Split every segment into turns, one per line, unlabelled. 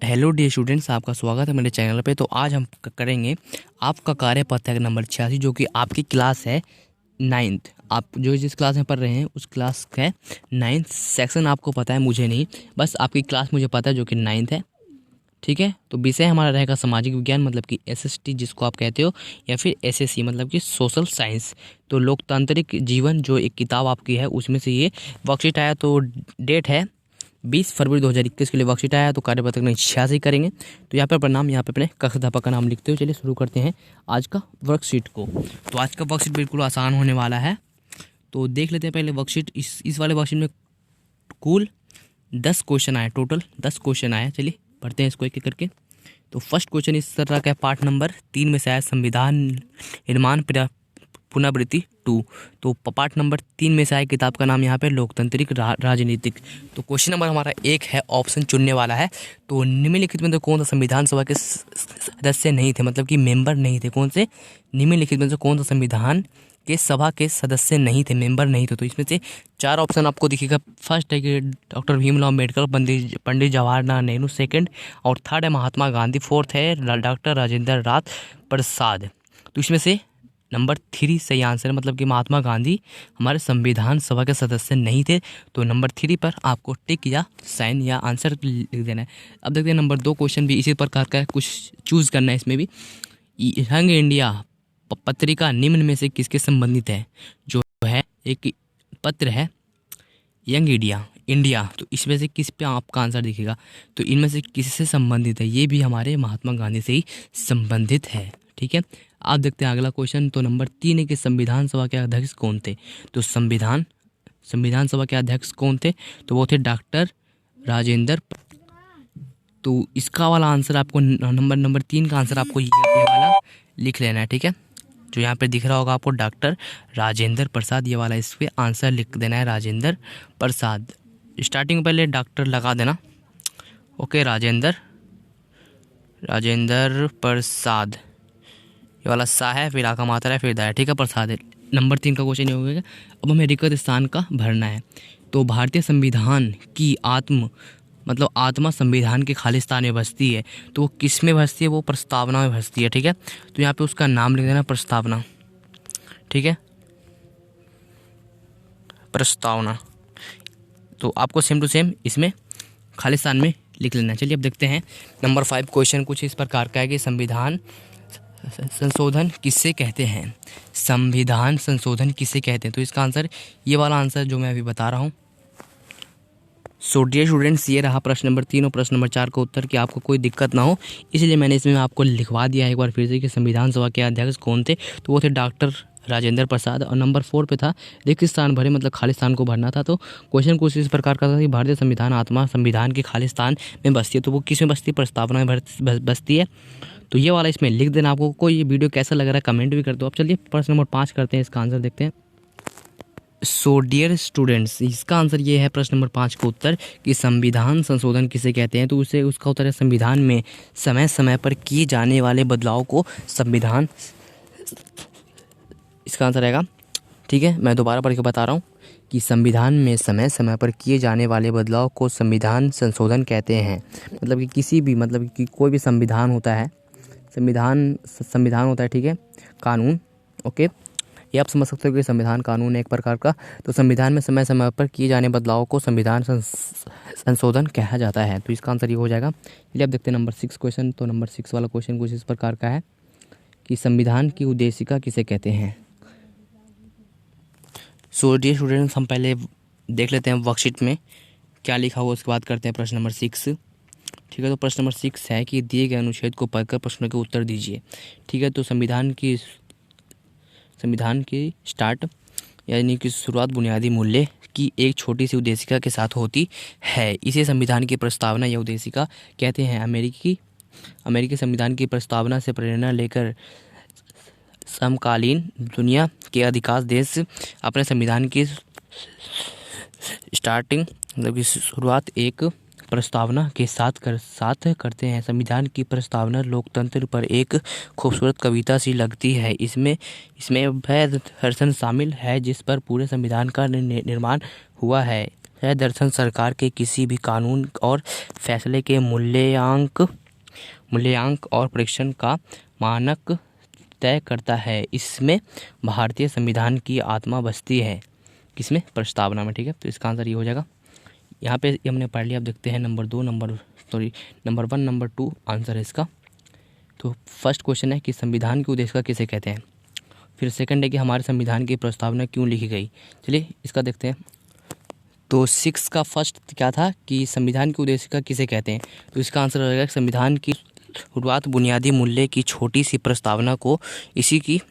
Hello dear students, आपका स्वागत है मेरे चैनल पे। तो आज हम करेंगे आपका कार्यपत्रक नंबर 86, जो कि आपकी क्लास है 9th। आप जो जिस क्लास में पढ़ रहे हैं उस क्लास का 9th सेक्शन आपको पता है, मुझे नहीं, बस आपकी क्लास मुझे पता है जो कि 9th है। ठीक है, तो विषय हमारा रहेगा सामाजिक विज्ञान, मतलब कि एसएसटी जिसको आप कहते हो, या फिर एसएससी मतलब कि सोशल साइंस। तो लोकतांत्रिक जीवन जो एक किताब आपकी है उसमें से ये वर्कशीट आया। तो डेट है 20 फरवरी 2021 के लिए वर्कशीट आया। तो कार्यपत्रक में 86 करेंगे। तो यहाँ पर प्रणाम, यहाँ पे अपने कक्षाध्यापक का नाम लिखते हो। चलिए शुरू करते हैं आज का वर्कशीट को। तो आज का वर्कशीट बिल्कुल आसान होने वाला है। तो देख लेते हैं पहले वर्कशीट। इस वाले वर्कशीट में कुल 10 क्वेश्चन आए, टोटल 10 क्वेश्चन आए। चलिए पढ़ते हैं इसको एक एक करके। तो फर्स्ट क्वेश्चन इस तरह का है, पार्ट नंबर 3 में से आया, संविधान निर्माण पुनरावृत्ति 2। तो पार्ट नंबर 3 में से आया, किताब का नाम यहाँ पे लोकतांत्रिक राजनीतिक। तो क्वेश्चन नंबर हमारा 1 है, ऑप्शन चुनने वाला है। तो निम्नलिखित में तो कौन सा संविधान सभा के सदस्य नहीं थे, मतलब कि मेंबर नहीं थे। कौन से निम्नलिखित में से कौन सा संविधान के सभा के सदस्य नहीं थे, मेंबर नहीं थे। तो इसमें से 4 ऑप्शन आपको दिखेगा। फर्स्ट है कि डॉक्टर भीमराव अम्बेडकर, पंडित जवाहरलाल नेहरू, सेकंड और थर्ड है महात्मा गांधी, फोर्थ है डॉक्टर राजेंद्र नाथ प्रसाद। तो इसमें से नंबर 3 सही आंसर है, मतलब कि महात्मा गांधी हमारे संविधान सभा के सदस्य नहीं थे। तो नंबर 3 पर आपको टिक या साइन या आंसर लिख देना है। अब देखते हैं नंबर 2 क्वेश्चन भी इसी प्रकार का है, कुछ चूज करना है इसमें भी। यंग इंडिया पत्रिका निम्न में से किसके संबंधित है? जो है एक पत्र है यंग इंडिया, तो इसमें से किस पे आपका आंसर दिखेगा? तो इनमें से किससे संबंधित है? ये भी हमारे महात्मा गांधी से ही संबंधित है। ठीक है, आप देखते हैं अगला क्वेश्चन। तो नंबर 3 है कि संविधान सभा के अध्यक्ष कौन थे? तो संविधान सभा के अध्यक्ष कौन थे? तो वो थे डॉक्टर राजेंद्र। तो इसका वाला आंसर आपको नंबर 3 का आंसर आपको ये वाला लिख लेना है। ठीक है, जो यहाँ पे दिख रहा होगा आपको डॉक्टर राजेंद्र प्रसाद, ये वाला इस पे आंसर लिख देना है, राजेंद्र प्रसाद। स्टार्टिंग में पहले डॉक्टर लगा देना। ओके, राजेंद्र प्रसाद, ये वाला सा है, फिर आका मात्रा है, फिर दाया। ठीक है, प्रसाद है। नंबर 3 का क्वेश्चन ये हो गया। अब हमें रिक्त स्थान का भरना है। तो भारतीय संविधान की आत्मा संविधान के खालिस्तान में बसती है। तो वो किस में बसती है? वो प्रस्तावना में बसती है। ठीक है, तो यहाँ पे उसका नाम लिख देना, प्रस्तावना। ठीक है, प्रस्तावना। तो आपको सेम टू सेम इसमें खालिस्तान में लिख लेना है। चलिए अब देखते हैं नंबर 5 क्वेश्चन कुछ इस प्रकार का है कि संविधान संशोधन किससे कहते हैं? संविधान संशोधन किससे कहते हैं? तो इसका आंसर ये वाला आंसर जो मैं अभी बता रहा हूँ। सो डियर स्टूडेंट्स, ये रहा प्रश्न नंबर 3 और प्रश्न नंबर 4 का उत्तर, कि आपको कोई दिक्कत ना हो इसलिए मैंने इसमें आपको लिखवा दिया है एक बार फिर से कि संविधान सभा के अध्यक्ष कौन थे। तो वो थे डॉक्टर राजेंद्र प्रसाद। और नंबर 4 पे था रिक्त स्थान भरे, मतलब खालिस्तान को भरना था। तो क्वेश्चन कुछ इस प्रकार का था कि भारतीय संविधान आत्मा संविधान के खालिस्तान में बसती है। तो वो किस में बसती है? प्रस्तावना में बसती है। तो ये वाला इसमें लिख देना। आपको ये वीडियो कैसा लग रहा है कमेंट भी कर दो। अब चलिए प्रश्न नंबर 5 करते हैं, इसका आंसर देखते हैं। सो डियर स्टूडेंट्स, इसका आंसर ये है प्रश्न नंबर 5 का उत्तर कि संविधान संशोधन किसे कहते हैं। तो उसका उत्तर है संविधान में समय समय पर किए जाने वाले बदलाव को संविधान, इसका आंसर रहेगा। ठीक है, मैं दोबारा पढ़ के बता रहा हूँ कि संविधान में समय समय पर किए जाने वाले बदलाव को संविधान संशोधन कहते हैं। मतलब कि किसी भी, मतलब कि कोई भी संविधान होता है, संविधान होता है, ठीक है, कानून। ओके, ये आप समझ सकते हो कि संविधान कानून है एक प्रकार का। तो संविधान में समय समय पर किए जाने बदलाव को संविधान संशोधन कहा जाता है। तो इसका आंसर ये हो जाएगा। चलिए अब देखते हैं नंबर 6 क्वेश्चन। तो नंबर 6 वाला क्वेश्चन कुछ इस प्रकार का है कि संविधान की उद्देशिका किसे कहते हैं? सो डियर स्टूडेंट्स, हम पहले देख लेते हैं वर्कशीट में क्या लिखा हुआ, उसके बाद करते हैं प्रश्न नंबर 6। ठीक है, तो प्रश्न नंबर 6 है कि दिए गए अनुच्छेद को पढ़कर प्रश्नों के उत्तर दीजिए। ठीक है, तो संविधान की स्टार्ट यानी कि शुरुआत बुनियादी मूल्य की एक छोटी सी उद्देशिका के साथ होती है। इसे संविधान की प्रस्तावना या उद्देशिका कहते हैं। अमेरिकी संविधान की प्रस्तावना से प्रेरणा लेकर समकालीन दुनिया के अधिकांश देश अपने संविधान की स्टार्टिंग, मतलब की शुरुआत एक प्रस्तावना के साथ करते हैं। संविधान की प्रस्तावना लोकतंत्र पर एक खूबसूरत कविता सी लगती है। इसमें वह दर्शन शामिल है जिस पर पूरे संविधान का निर्माण हुआ है। यह दर्शन सरकार के किसी भी कानून और फैसले के मूल्यांक और परीक्षण का मानक तय करता है। इसमें भारतीय संविधान की आत्मा बसती है। किसमें? प्रस्तावना में। ठीक है, तो इसका आंसर ये हो जाएगा। यहाँ पे ये हमने पढ़ लिया। अब देखते हैं नंबर 1 नंबर 2 आंसर है इसका। तो फर्स्ट क्वेश्चन है कि संविधान की उद्देशिका किसे कहते हैं। फिर सेकंड है कि हमारे संविधान की प्रस्तावना क्यों लिखी गई। चलिए इसका देखते हैं। तो 6 का फर्स्ट क्या था कि संविधान की उद्देशिका किसे कहते हैं। तो इसका आंसर रहेगा संविधान की शुरुआत बुनियादी मूल्य की छोटी सी प्रस्तावना को इसी की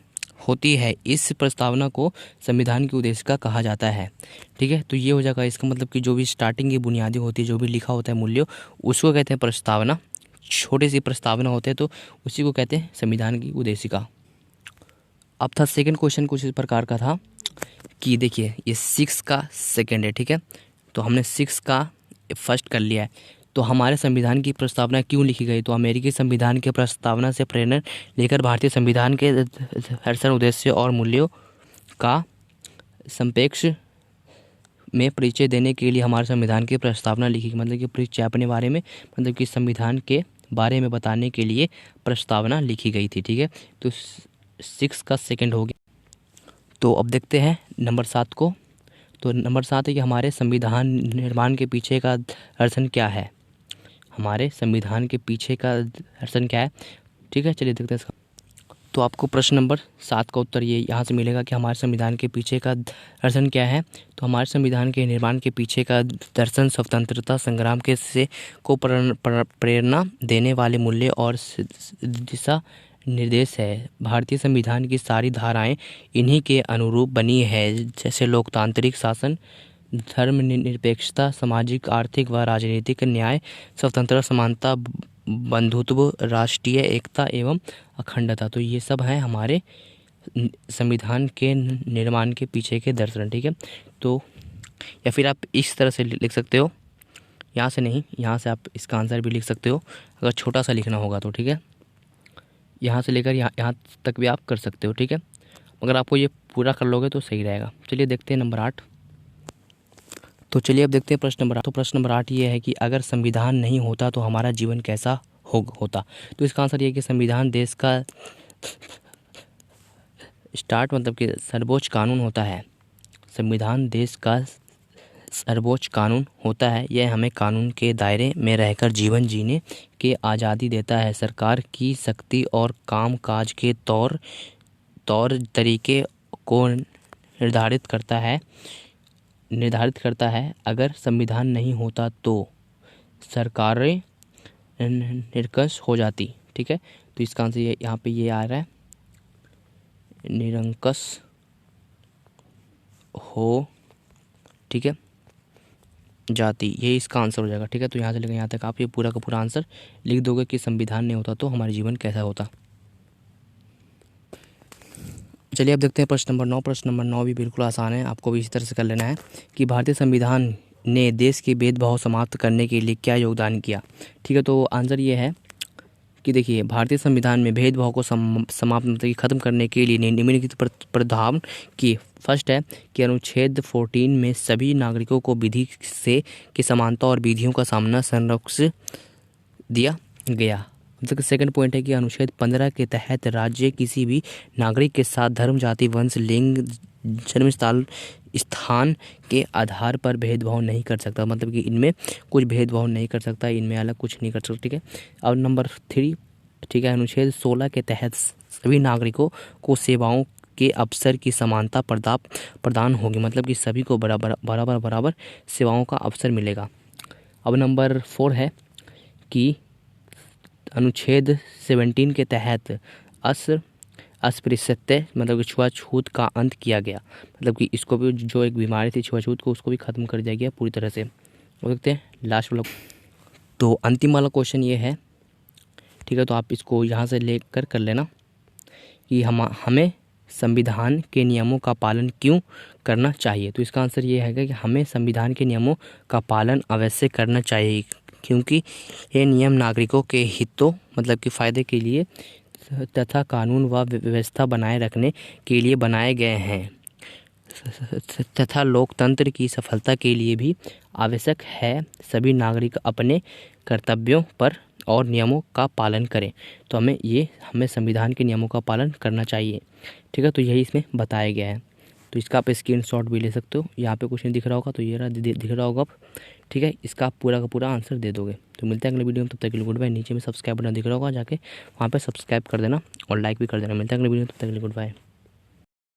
होती है। इस प्रस्तावना को संविधान की उद्देशिका कहा जाता है। ठीक है, तो ये हो जाएगा। इसका मतलब कि जो भी स्टार्टिंग की बुनियादी होती है, जो भी लिखा होता है मूल्य, उसको कहते हैं प्रस्तावना। छोटी सी प्रस्तावना होते हैं तो उसी को कहते हैं संविधान की उद्देशिका। अब था सेकंड क्वेश्चन कुछ इस प्रकार का था कि देखिए ये 6 का सेकंड है। ठीक है, तो हमने 6 का फर्स्ट कर लिया है। तो हमारे संविधान की प्रस्तावना क्यों लिखी गई। तो अमेरिकी संविधान के प्रस्तावना से प्रेरणा लेकर भारतीय संविधान के दर्शन, उद्देश्य और मूल्यों का संपेक्ष में परिचय देने के लिए हमारे संविधान की प्रस्तावना लिखी। मतलब कि परिचय अपने बारे में, मतलब कि संविधान के बारे में बताने के लिए प्रस्तावना लिखी गई थी। ठीक है, तो 6 का सेकंड हो गया। तो अब देखते हैं नंबर 7 को। तो नंबर 7 है कि हमारे संविधान निर्माण के पीछे का दर्शन क्या है। हमारे संविधान के पीछे का दर्शन क्या है। ठीक है, चलिए देखते हैं इसका। तो आपको प्रश्न नंबर 7 का उत्तर ये यहाँ से मिलेगा कि हमारे संविधान के पीछे का दर्शन क्या है। तो हमारे संविधान के निर्माण के पीछे का दर्शन स्वतंत्रता संग्राम के से को प्रेरणा देने वाले मूल्य और दिशा निर्देश है। भारतीय संविधान की सारी धाराएं इन्हीं के अनुरूप बनी है, जैसे लोकतांत्रिक शासन, धर्मनिरपेक्षता, सामाजिक, आर्थिक व राजनीतिक न्याय, स्वतंत्रता, समानता, बंधुत्व, राष्ट्रीय एकता एवं अखंडता। तो ये सब हैं हमारे संविधान के निर्माण के पीछे के दर्शन। ठीक है, तो या फिर आप इस तरह से लिख सकते हो, यहाँ से नहीं, यहाँ से आप इसका आंसर भी लिख सकते हो अगर छोटा सा लिखना होगा तो। ठीक है, यहाँ से लेकर यहाँ तक भी आप कर सकते हो। ठीक है, अगर आपको ये पूरा कर लोगे तो सही रहेगा। चलिए देखते हैं नंबर 8। तो चलिए अब देखते हैं प्रश्न नंबर 8। तो प्रश्न नंबर 8 ये है कि अगर संविधान नहीं होता तो हमारा जीवन कैसा होता। तो इसका आंसर ये है कि संविधान देश का मतलब कि सर्वोच्च कानून होता है। संविधान देश का सर्वोच्च कानून होता है। यह हमें कानून के दायरे में रहकर जीवन जीने की आज़ादी देता है। सरकार की शक्ति और कामकाज के तौर तरीके को निर्धारित करता है। अगर संविधान नहीं होता तो सरकारें निरंकुश हो जाती। ठीक है, तो इसका आंसर यहाँ पे ये आ रहा है, निरंकुश हो, ठीक है, जाति। ये इसका आंसर हो जाएगा। ठीक है, तो यहाँ से लेकर यहाँ तक आप ये पूरा का पूरा आंसर लिख दोगे कि संविधान नहीं होता तो हमारा जीवन कैसा होता। चलिए अब देखते हैं प्रश्न नंबर 9। प्रश्न नंबर 9 भी बिल्कुल आसान है, आपको भी इसी तरह से कर लेना है कि भारतीय संविधान ने देश के भेदभाव समाप्त करने के लिए क्या योगदान किया। ठीक है, तो आंसर ये है कि देखिए भारतीय संविधान में भेदभाव को समाप्त मतलब कि खत्म करने के लिए निम्नलिखित प्रावधान की। फर्स्ट है कि अनुच्छेद 14 में सभी नागरिकों को विधि से की समानता और विधियों का सामना संरक्षण दिया गया। सेकंड पॉइंट है कि अनुच्छेद 15 के तहत राज्य किसी भी नागरिक के साथ धर्म, जाति, वंश, लिंग, जन्म स्थान के आधार पर भेदभाव नहीं कर सकता। मतलब कि इनमें कुछ भेदभाव नहीं कर सकता, इनमें अलग कुछ नहीं कर सकता। ठीक है, और नंबर 3, ठीक है, अनुच्छेद 16 के तहत सभी नागरिकों को सेवाओं के अवसर की समानता प्रदान होगी। मतलब कि सभी को बराबर सेवाओं का अवसर मिलेगा। अब नंबर 4 है कि अनुच्छेद 17 के तहत अस्पृश्यता मतलब कि छुआछूत का अंत किया गया। मतलब कि इसको भी, जो एक बीमारी थी छुआछूत को, उसको भी खत्म कर दिया गया पूरी तरह से। वो देखते हैं लास्ट वाला। तो अंतिम वाला क्वेश्चन ये है, ठीक है, तो आप इसको यहाँ से लेकर कर लेना कि हमें संविधान के नियमों का पालन क्यों करना चाहिए। तो इसका आंसर ये है कि हमें संविधान के नियमों का पालन अवश्य करना चाहिए, क्योंकि ये नियम नागरिकों के हितों मतलब कि फ़ायदे के लिए तथा कानून व व्यवस्था बनाए रखने के लिए बनाए गए हैं। तथा लोकतंत्र की सफलता के लिए भी आवश्यक है सभी नागरिक अपने कर्तव्यों पर और नियमों का पालन करें। तो हमें संविधान के नियमों का पालन करना चाहिए। ठीक है, तो यही इसमें बताया गया है। तो इसका आप स्क्रीनशॉट भी ले सकते हो। यहाँ पे कुछ नहीं दिख रहा होगा तो ये रहा, दिख रहा होगा। ठीक है, इसका आप पूरा का पूरा आंसर दे दोगे। तो मिलते हैं अगले वीडियो में, तब तक के लिए गुड बाय। नीचे में सब्सक्राइब बटन दिख रहा होगा, जाके वहाँ पे सब्सक्राइब कर देना और लाइक भी कर देना। मिलते हैं अगले वीडियो में, तब तक के लिए गुड बाय।